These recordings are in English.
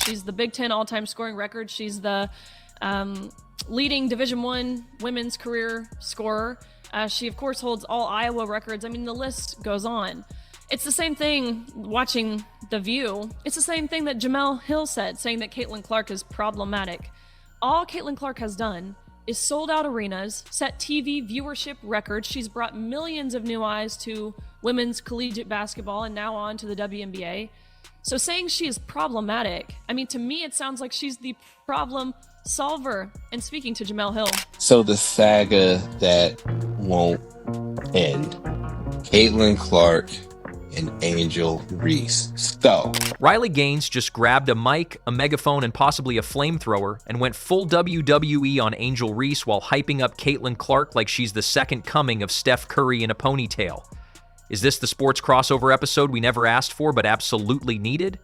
She's the Big Ten all-time scoring record. She's the leading Division I women's career scorer. She, of course, holds all Iowa records. I mean, the list goes on. It's the same thing watching The View. It's the same thing that Jemele Hill said, saying that Caitlin Clark is problematic. All Caitlin Clark has done is sold out arenas, set TV viewership records. She's brought millions of new eyes to women's collegiate basketball and now on to the WNBA. So saying she is problematic, I mean, to me, it sounds like she's the problem solver. And speaking to Jemele Hill. So the saga that won't end. Caitlin Clark and Angel Reese. So Riley Gaines just grabbed a mic, a megaphone, and possibly a flamethrower and went full WWE on Angel Reese while hyping up Caitlin Clark like she's the second coming of Steph Curry in a ponytail. Is this the sports crossover episode we never asked for but absolutely needed?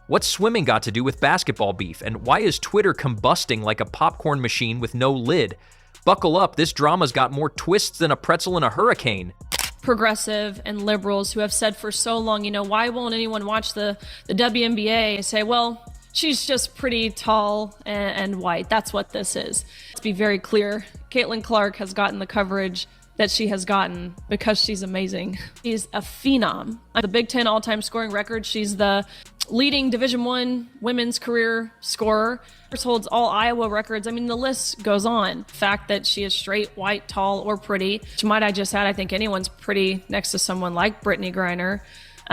What's swimming got to do with basketball beef, and why is Twitter combusting like a popcorn machine with no lid? Buckle up, this drama's got more twists than a pretzel in a hurricane. Progressive and liberals who have said for so long, why won't anyone watch the WNBA? Say, well, she's just pretty tall and white. That's what this is. Let's be very clear. Caitlin Clark has gotten the coverage that she has gotten because she's amazing. She's a phenom. The Big Ten all-time scoring record. She's the leading Division I women's career scorer. Holds all Iowa records. I mean, the list goes on. The fact that she is straight, white, tall, or pretty. Which might I just add, I think anyone's pretty next to someone like Brittany Griner.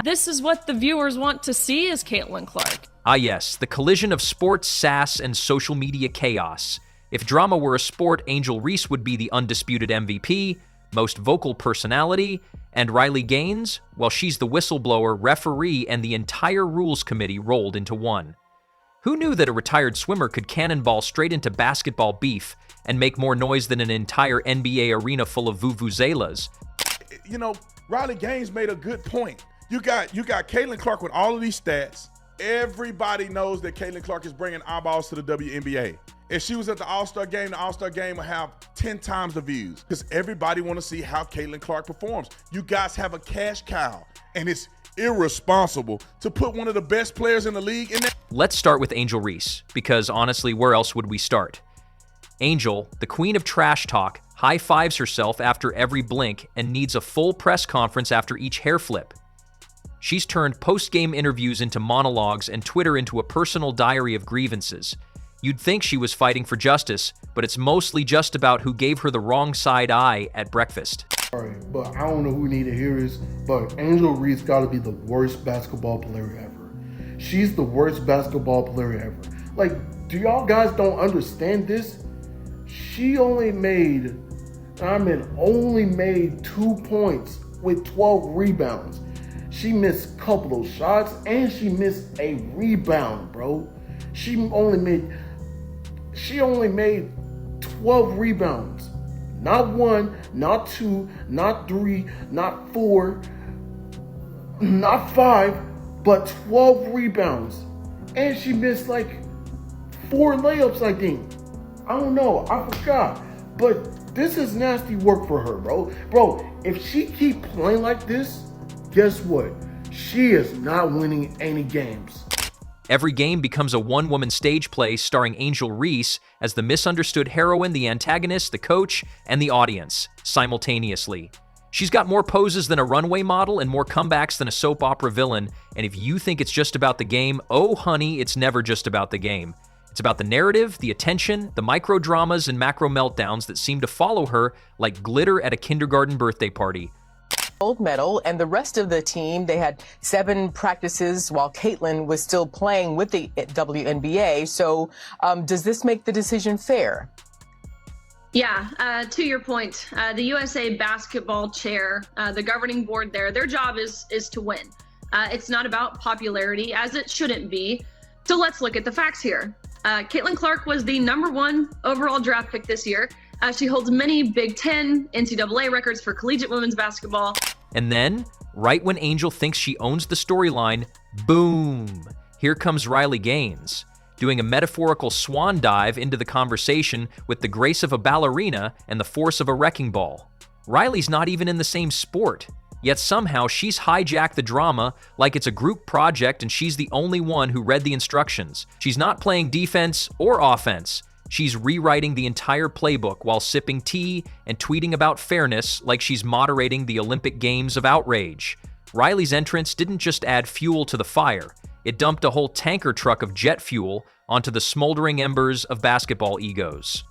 This is what the viewers want to see is Caitlin Clark. Ah yes, the collision of sports, sass, and social media chaos. If drama were a sport, Angel Reese would be the undisputed MVP, most vocal personality, and Riley Gaines, well, she's the whistleblower, referee, and the entire rules committee rolled into one. Who knew that a retired swimmer could cannonball straight into basketball beef and make more noise than an entire NBA arena full of vuvuzelas? Riley Gaines made a good point. You got Caitlin Clark with all of these stats. Everybody knows that Caitlin Clark is bringing eyeballs to the WNBA. If she was at the All-Star game would have 10 times the views because everybody want to see how Caitlin Clark performs. You guys have a cash cow, and it's irresponsible to put one of the best players in the league in there. Let's start with Angel Reese, because honestly, where else would we start? Angel, the queen of trash talk, high-fives herself after every blink and needs a full press conference after each hair flip. She's turned post-game interviews into monologues and Twitter into a personal diary of grievances. You'd think she was fighting for justice, but it's mostly just about who gave her the wrong side eye at breakfast. Sorry, but I don't know who need to hear this, but Angel Reese got to be the worst basketball player ever. She's the worst basketball player ever. Like, do y'all guys don't understand this? She only made 2 points with 12 rebounds. She missed a couple of shots and she missed a rebound, bro. She only made 12 rebounds. Not 1, not 2, not 3, not 4, not 5, but 12 rebounds. And she missed like 4 layups, I think. I don't know, I forgot. But this is nasty work for her, bro. Bro, if she keep playing like this, guess what? She is not winning any games. Every game becomes a one-woman stage play starring Angel Reese as the misunderstood heroine, the antagonist, the coach, and the audience, simultaneously. She's got more poses than a runway model and more comebacks than a soap opera villain, and if you think it's just about the game, oh honey, it's never just about the game. It's about the narrative, the attention, the micro-dramas and macro meltdowns that seem to follow her like glitter at a kindergarten birthday party. Gold medal, and the rest of the team, they had 7 practices while Caitlin was still playing with the WNBA. So does this make the decision fair? Yeah, to your point, the USA basketball chair, the governing board there, their job is to win. It's not about popularity, as it shouldn't be. So let's look at the facts here. Caitlin Clark was the #1 overall draft pick this year. She holds many Big Ten, NCAA records for collegiate women's basketball. And then, right when Angel thinks she owns the storyline, boom, here comes Riley Gaines, doing a metaphorical swan dive into the conversation with the grace of a ballerina and the force of a wrecking ball. Riley's not even in the same sport. Yet somehow she's hijacked the drama like it's a group project and she's the only one who read the instructions. She's not playing defense or offense. She's rewriting the entire playbook while sipping tea and tweeting about fairness like she's moderating the Olympic Games of outrage. Riley's entrance didn't just add fuel to the fire. It dumped a whole tanker truck of jet fuel onto the smoldering embers of basketball egos.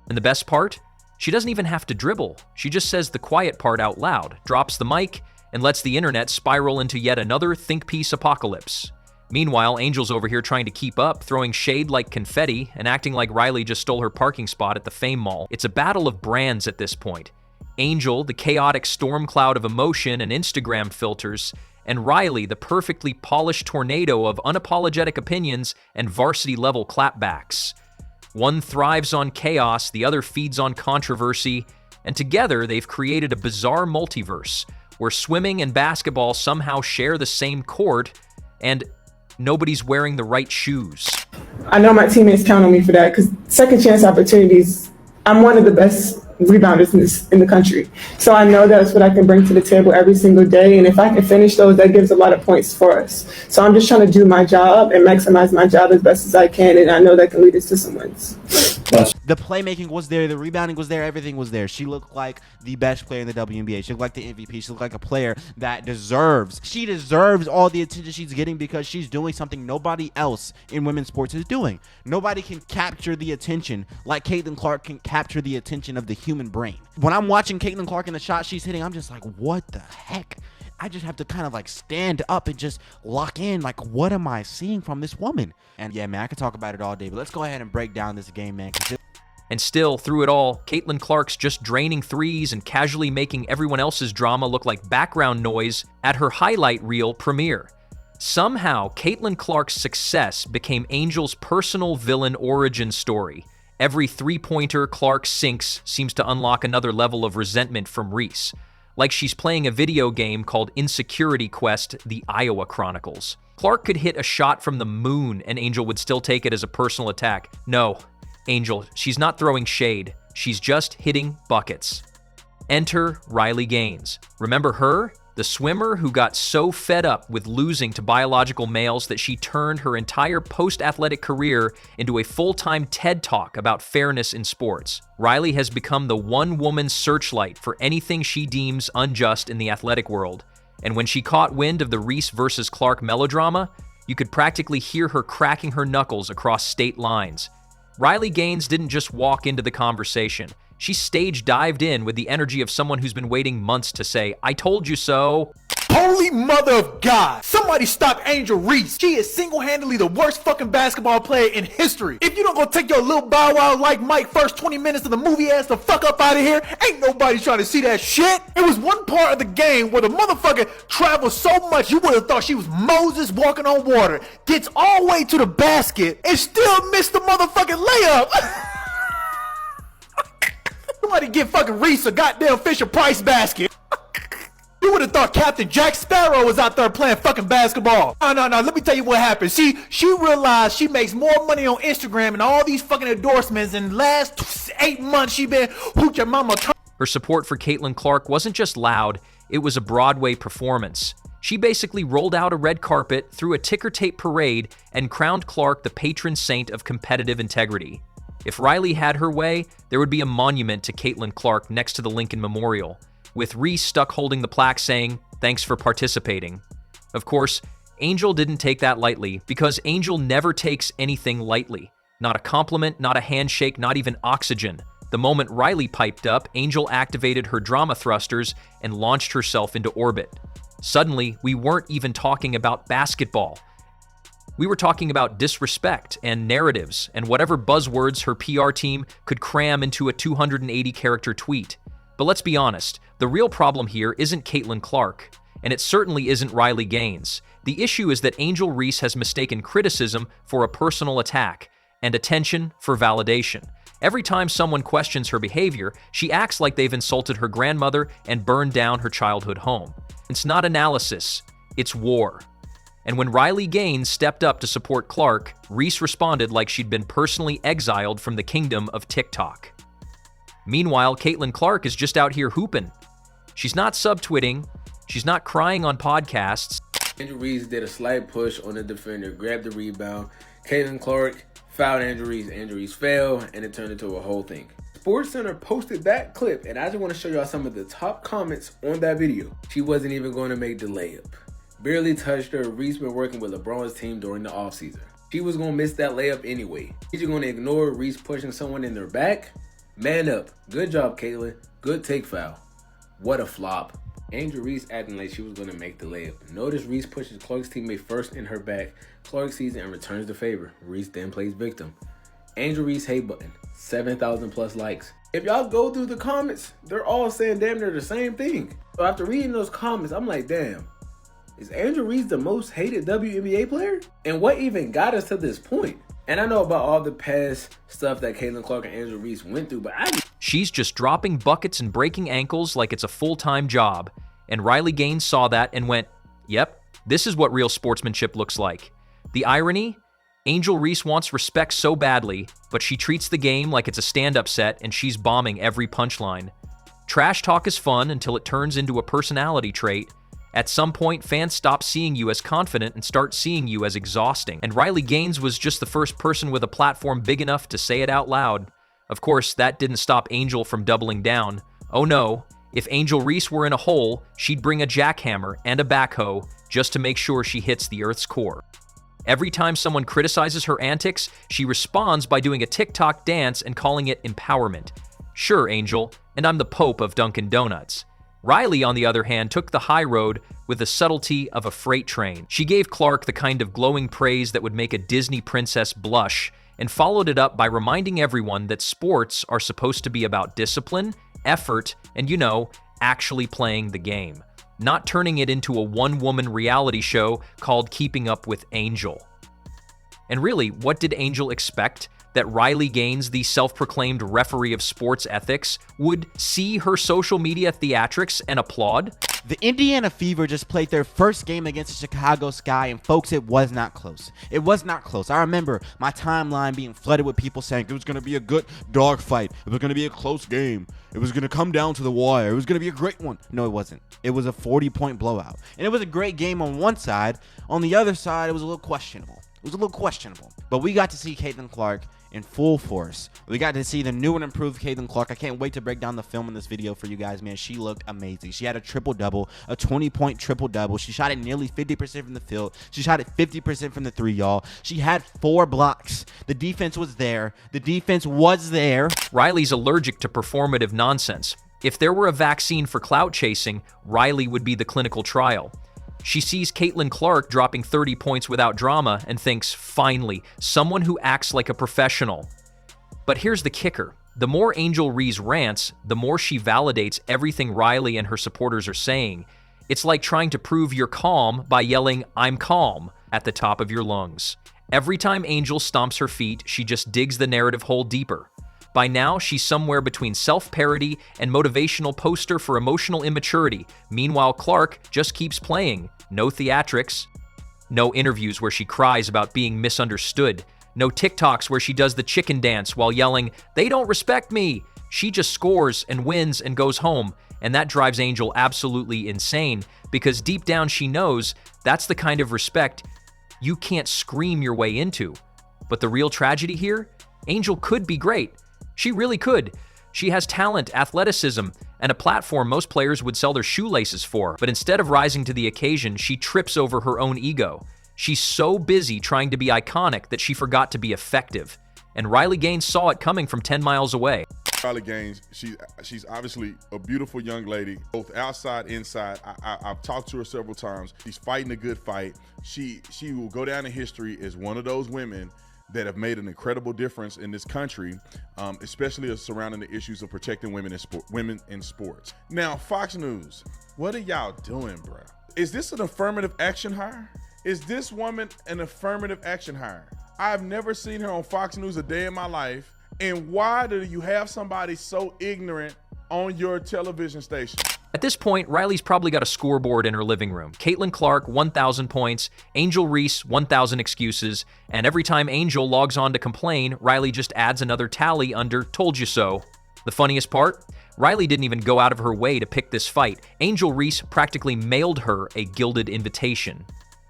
And the best part? She doesn't even have to dribble. She just says the quiet part out loud, drops the mic, and lets the internet spiral into yet another think piece apocalypse. Meanwhile, Angel's over here trying to keep up, throwing shade like confetti and acting like Riley just stole her parking spot at the Fame Mall. It's a battle of brands at this point. Angel, the chaotic storm cloud of emotion and Instagram filters, and Riley, the perfectly polished tornado of unapologetic opinions and varsity-level clapbacks. One thrives on chaos, the other feeds on controversy, and together they've created a bizarre multiverse where swimming and basketball somehow share the same court, and nobody's wearing the right shoes. I know my teammates count on me for that because second chance opportunities, I'm one of the best rebounders in the country. So I know that's what I can bring to the table every single day. And if I can finish those, that gives a lot of points for us. So I'm just trying to do my job and maximize my job as best as I can. And I know that can lead us to some wins. The playmaking was there, the rebounding was there, everything was there. She looked like the best player in the WNBA. She looked like the MVP. She looked like a player that she deserves all the attention she's getting because she's doing something nobody else in women's sports is doing. Nobody can capture the attention like Caitlin Clark can capture the attention of the human brain. When I'm watching Caitlin Clark and the shot she's hitting, I'm just like, what the heck? I just have to kind of like stand up and just lock in. Like, what am I seeing from this woman? And yeah, man, I could talk about it all day, but let's go ahead and break down this game, man. And still, through it all, Caitlin Clark's just draining threes and casually making everyone else's drama look like background noise at her highlight reel premiere. Somehow, Caitlin Clark's success became Angel's personal villain origin story. Every three-pointer Clark sinks seems to unlock another level of resentment from Reese. Like she's playing a video game called Insecurity Quest: The Iowa Chronicles. Clark could hit a shot from the moon and Angel would still take it as a personal attack. No, Angel, she's not throwing shade. She's just hitting buckets. Enter Riley Gaines. Remember her? The swimmer who got so fed up with losing to biological males that she turned her entire post-athletic career into a full-time TED Talk about fairness in sports. Riley has become the one-woman searchlight for anything she deems unjust in the athletic world. And when she caught wind of the Reese versus Clark melodrama, you could practically hear her cracking her knuckles across state lines. Riley Gaines didn't just walk into the conversation. She stage dived in with the energy of someone who's been waiting months to say, "I told you so." Holy mother of God! Somebody stop Angel Reese. She is single-handedly the worst fucking basketball player in history. If you don't go take your little bow wow like Mike first 20 minutes of the movie ass the fuck up out of here, ain't nobody trying to see that shit. It was one part of the game where the motherfucker traveled so much you would have thought she was Moses walking on water. Gets all the way to the basket and still missed the motherfucking layup. Somebody give fucking Reese a goddamn Fisher-Price basket. You would have thought Captain Jack Sparrow was out there playing fucking basketball. No, let me tell you what happened. She realized she makes more money on Instagram and all these fucking endorsements. In the last 8 months, she been hoot your mama. Her support for Caitlin Clark wasn't just loud, it was a Broadway performance. She basically rolled out a red carpet, threw a ticker tape parade, and crowned Clark the patron saint of competitive integrity. If Riley had her way, there would be a monument to Caitlin Clark next to the Lincoln Memorial, with Reese stuck holding the plaque saying, "Thanks for participating." Of course, Angel didn't take that lightly, because Angel never takes anything lightly. Not a compliment, not a handshake, not even oxygen. The moment Riley piped up, Angel activated her drama thrusters and launched herself into orbit. Suddenly, we weren't even talking about basketball. We were talking about disrespect and narratives and whatever buzzwords her PR team could cram into a 280-character tweet. But let's be honest, the real problem here isn't Caitlin Clark, and it certainly isn't Riley Gaines. The issue is that Angel Reese has mistaken criticism for a personal attack and attention for validation. Every time someone questions her behavior, she acts like they've insulted her grandmother and burned down her childhood home. It's not analysis, it's war. And when Riley Gaines stepped up to support Clark, Reese responded like she'd been personally exiled from the kingdom of TikTok. Meanwhile, Caitlin Clark is just out here hooping. She's not subtweeting, She's not crying on podcasts. Andrew Reese did a slight push on the defender, grabbed the rebound. Caitlin Clark fouled Andrew Reese. Andrew Reese fell, and it turned into a whole thing. SportsCenter posted that clip, and I just want to show y'all some of the top comments on that video. She wasn't even going to make the layup. Barely touched her. Reese been working with LeBron's team during the offseason. She was going to miss that layup anyway. She's going to ignore Reese pushing someone in their back? Man up. Good job, Caitlin. Good take foul. What a flop. Andrew Reese acting like she was going to make the layup. Notice Reese pushes Clark's teammate first in her back. Clark sees it and returns the favor. Reese then plays victim. Andrew Reese hate button. 7,000 plus likes. If y'all go through the comments, they're all saying damn near the same thing. So after reading those comments, I'm like, damn. Is Andrew Reese the most hated WNBA player? And what even got us to this point? And I know about all the past stuff that Caitlin Clark and Andrew Reese went through, but She's just dropping buckets and breaking ankles like it's a full-time job. And Riley Gaines saw that and went, yep, this is what real sportsmanship looks like. The irony? Angel Reese wants respect so badly, but she treats the game like it's a stand-up set and she's bombing every punchline. Trash talk is fun until it turns into a personality trait. At some point, fans stop seeing you as confident and start seeing you as exhausting. And Riley Gaines was just the first person with a platform big enough to say it out loud. Of course, that didn't stop Angel from doubling down. Oh no, if Angel Reese were in a hole, she'd bring a jackhammer and a backhoe just to make sure she hits the Earth's core. Every time someone criticizes her antics, she responds by doing a TikTok dance and calling it empowerment. Sure, Angel, and I'm the Pope of Dunkin' Donuts. Riley, on the other hand, took the high road with the subtlety of a freight train. She gave Clark the kind of glowing praise that would make a Disney princess blush, and followed it up by reminding everyone that sports are supposed to be about discipline, effort, and, actually playing the game, not turning it into a one-woman reality show called Keeping Up with Angel. And really, what did Angel expect? That Riley Gaines, the self-proclaimed referee of sports ethics, would see her social media theatrics and applaud? The Indiana Fever just played their first game against the Chicago Sky, and folks, it was not close. It was not close. I remember my timeline being flooded with people saying it was going to be a good dogfight. It was going to be a close game. It was going to come down to the wire. It was going to be a great one. No, it wasn't. It was a 40-point blowout. And it was a great game on one side. On the other side, it was a little questionable. But we got to see Caitlin Clark in full force. We got to see the new and improved Caitlin Clark. I can't wait to break down the film in this video for you guys, man. She looked amazing. She had a triple-double, a 20-point triple-double. She shot it nearly 50% from the field. She shot it 50% from the three, y'all. She had 4 blocks. The defense was there. Riley's allergic to performative nonsense. If there were a vaccine for clout chasing, Riley would be the clinical trial. She sees Caitlin Clark dropping 30 points without drama and thinks, finally, someone who acts like a professional. But here's the kicker. The more Angel Reese rants, the more she validates everything Riley and her supporters are saying. It's like trying to prove you're calm by yelling, "I'm calm," at the top of your lungs. Every time Angel stomps her feet, she just digs the narrative hole deeper. By now, she's somewhere between self-parody and motivational poster for emotional immaturity. Meanwhile, Clark just keeps playing. No theatrics. No interviews where she cries about being misunderstood. No TikToks where she does the chicken dance while yelling, "They don't respect me." She just scores and wins and goes home. And that drives Angel absolutely insane because deep down she knows that's the kind of respect you can't scream your way into. But the real tragedy here? Angel could be great. She really could. She has talent, athleticism, and a platform most players would sell their shoelaces for. But instead of rising to the occasion, she trips over her own ego. She's so busy trying to be iconic that she forgot to be effective. And Riley Gaines saw it coming from 10 miles away. Riley Gaines, she's obviously a beautiful young lady, both outside, inside. I've talked to her several times. She's fighting a good fight. She will go down in history as one of those women that have made an incredible difference in this country, especially surrounding the issues of protecting women in sports. Now, Fox News, what are y'all doing, bro? Is this an affirmative action hire? Is this woman an affirmative action hire? I've never seen her on Fox News a day in my life. And why do you have somebody so ignorant on your television station? At this point, Riley's probably got a scoreboard in her living room. Caitlin Clark, 1,000 points. Angel Reese, 1,000 excuses. And every time Angel logs on to complain, Riley just adds another tally under "told you so." The funniest part? Riley didn't even go out of her way to pick this fight. Angel Reese practically mailed her a gilded invitation.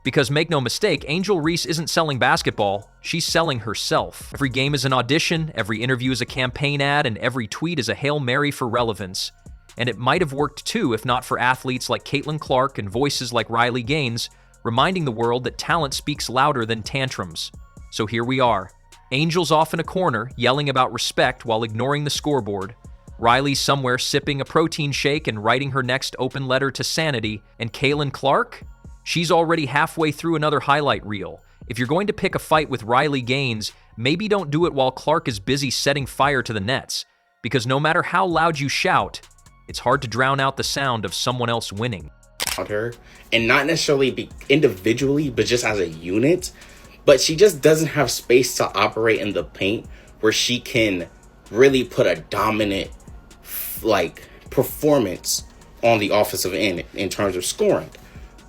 Because make no mistake, Angel Reese isn't selling basketball, she's selling herself. Every game is an audition, every interview is a campaign ad, and every tweet is a Hail Mary for relevance. And it might have worked too if not for athletes like Caitlin Clark and voices like Riley Gaines, reminding the world that talent speaks louder than tantrums. So here we are. Angel's off in a corner, yelling about respect while ignoring the scoreboard. Riley's somewhere sipping a protein shake and writing her next open letter to sanity. And Caitlin Clark? She's already halfway through another highlight reel. If you're going to pick a fight with Riley Gaines, maybe don't do it while Clark is busy setting fire to the nets. Because no matter how loud you shout, it's hard to drown out the sound of someone else winning. Her, and not necessarily individually, but just as a unit. But she just doesn't have space to operate in the paint where she can really put a dominant performance on the offensive end in terms of scoring.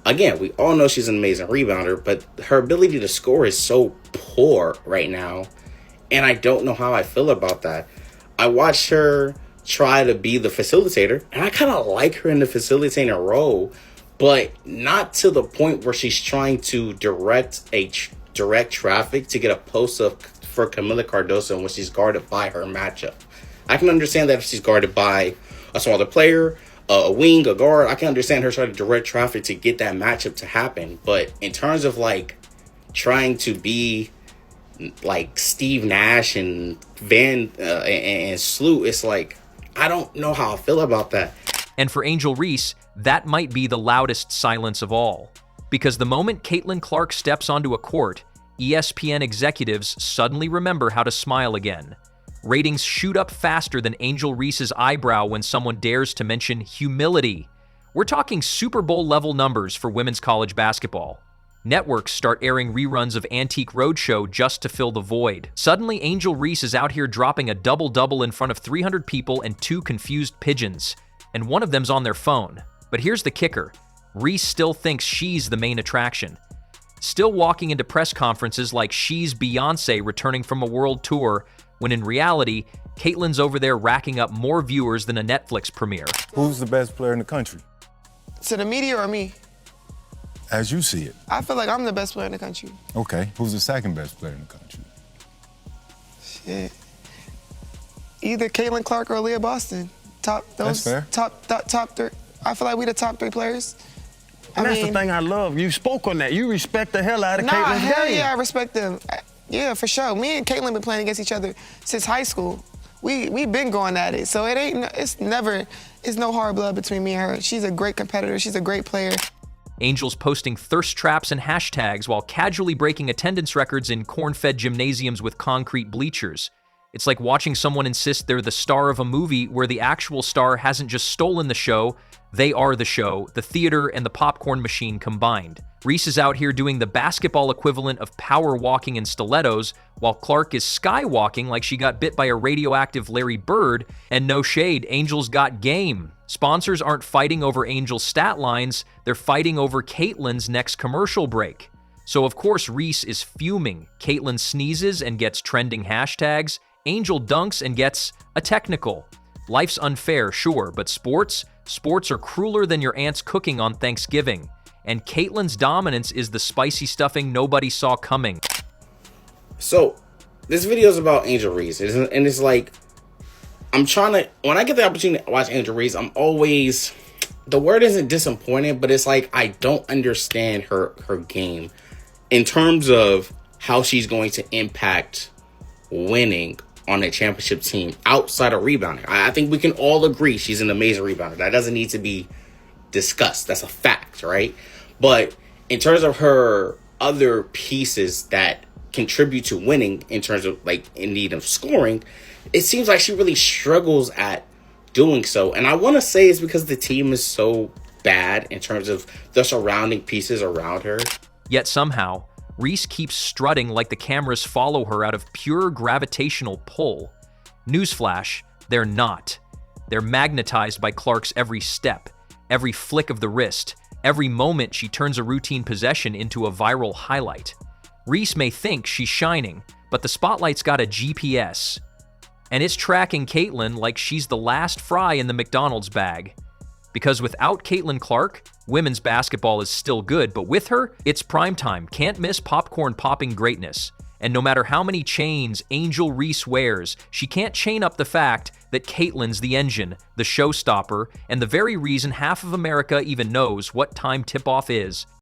Again, we all know she's an amazing rebounder, but her ability to score is so poor right now, and I don't know how I feel about that. I watched her try to be the facilitator, and I kind of like her in the facilitator role, but not to the point where she's trying to direct traffic to get a post up for Camila Cardoso when she's guarded by her matchup. I can understand that if she's guarded by a smaller player, a wing, a guard, I can understand her trying to direct traffic to get that matchup to happen. But in terms of trying to be like Steve Nash and and Sloot, it's I don't know how I feel about that. And for Angel Reese, that might be the loudest silence of all. Because the moment Caitlin Clark steps onto a court, ESPN executives suddenly remember how to smile again. Ratings shoot up faster than Angel Reese's eyebrow when someone dares to mention humility. We're talking Super Bowl level numbers for women's college basketball. Networks start airing reruns of Antique Roadshow just to fill the void. Suddenly, Angel Reese is out here dropping a double-double in front of 300 people and 2 confused pigeons. And one of them's on their phone. But here's the kicker. Reese still thinks she's the main attraction. Still walking into press conferences like she's Beyoncé returning from a world tour, when in reality, Caitlin's over there racking up more viewers than a Netflix premiere. Who's the best player in the country? To the media or me? As you see it. I feel like I'm the best player in the country. Okay, who's the second best player in the country? Shit. Either Caitlin Clark or Leah Boston. That's fair. Top 3. I feel like we the top 3 players. And that's the thing I love. You spoke on that. You respect the hell out of Caitlin's game. Hell yeah, I respect them. Yeah, for sure. Me and Caitlin been playing against each other since high school. We been going at it. So it's no hard blood between me and her. She's a great competitor. She's a great player. Angels posting thirst traps and hashtags while casually breaking attendance records in corn-fed gymnasiums with concrete bleachers. It's like watching someone insist they're the star of a movie where the actual star hasn't just stolen the show, they are the show, the theater, and the popcorn machine combined. Reese is out here doing the basketball equivalent of power walking in stilettos, while Clark is skywalking like she got bit by a radioactive Larry Bird, and no shade, Angel's got game. Sponsors aren't fighting over Angel's stat lines, they're fighting over Caitlin's next commercial break. So of course Reese is fuming. Caitlin sneezes and gets trending hashtags, Angel dunks and gets a technical. Life's unfair, sure, but sports are crueler than your aunt's cooking on Thanksgiving. And Caitlin's dominance is the spicy stuffing nobody saw coming. So, this video is about Angel Reese, and it's like, when I get the opportunity to watch Angel Reese, I'm always, the word isn't disappointed, but it's like, I don't understand her game in terms of how she's going to impact winning on a championship team outside of rebounding. I think we can all agree she's an amazing rebounder. That doesn't need to be discussed. That's a fact, right? But in terms of her other pieces that contribute to winning in terms of in need of scoring, it seems like she really struggles at doing so. And I want to say it's because the team is so bad in terms of the surrounding pieces around her. Yet somehow, Reese keeps strutting like the cameras follow her out of pure gravitational pull. Newsflash, they're not. They're magnetized by Clark's every step, every flick of the wrist, every moment she turns a routine possession into a viral highlight. Reese may think she's shining, but the spotlight's got a GPS. and it's tracking Caitlin like she's the last fry in the McDonald's bag. Because without Caitlin Clark, women's basketball is still good, but with her, it's primetime, can't miss popcorn popping greatness. And no matter how many chains Angel Reese wears, she can't chain up the fact that Caitlin's the engine, the showstopper, and the very reason half of America even knows what time tip-off is.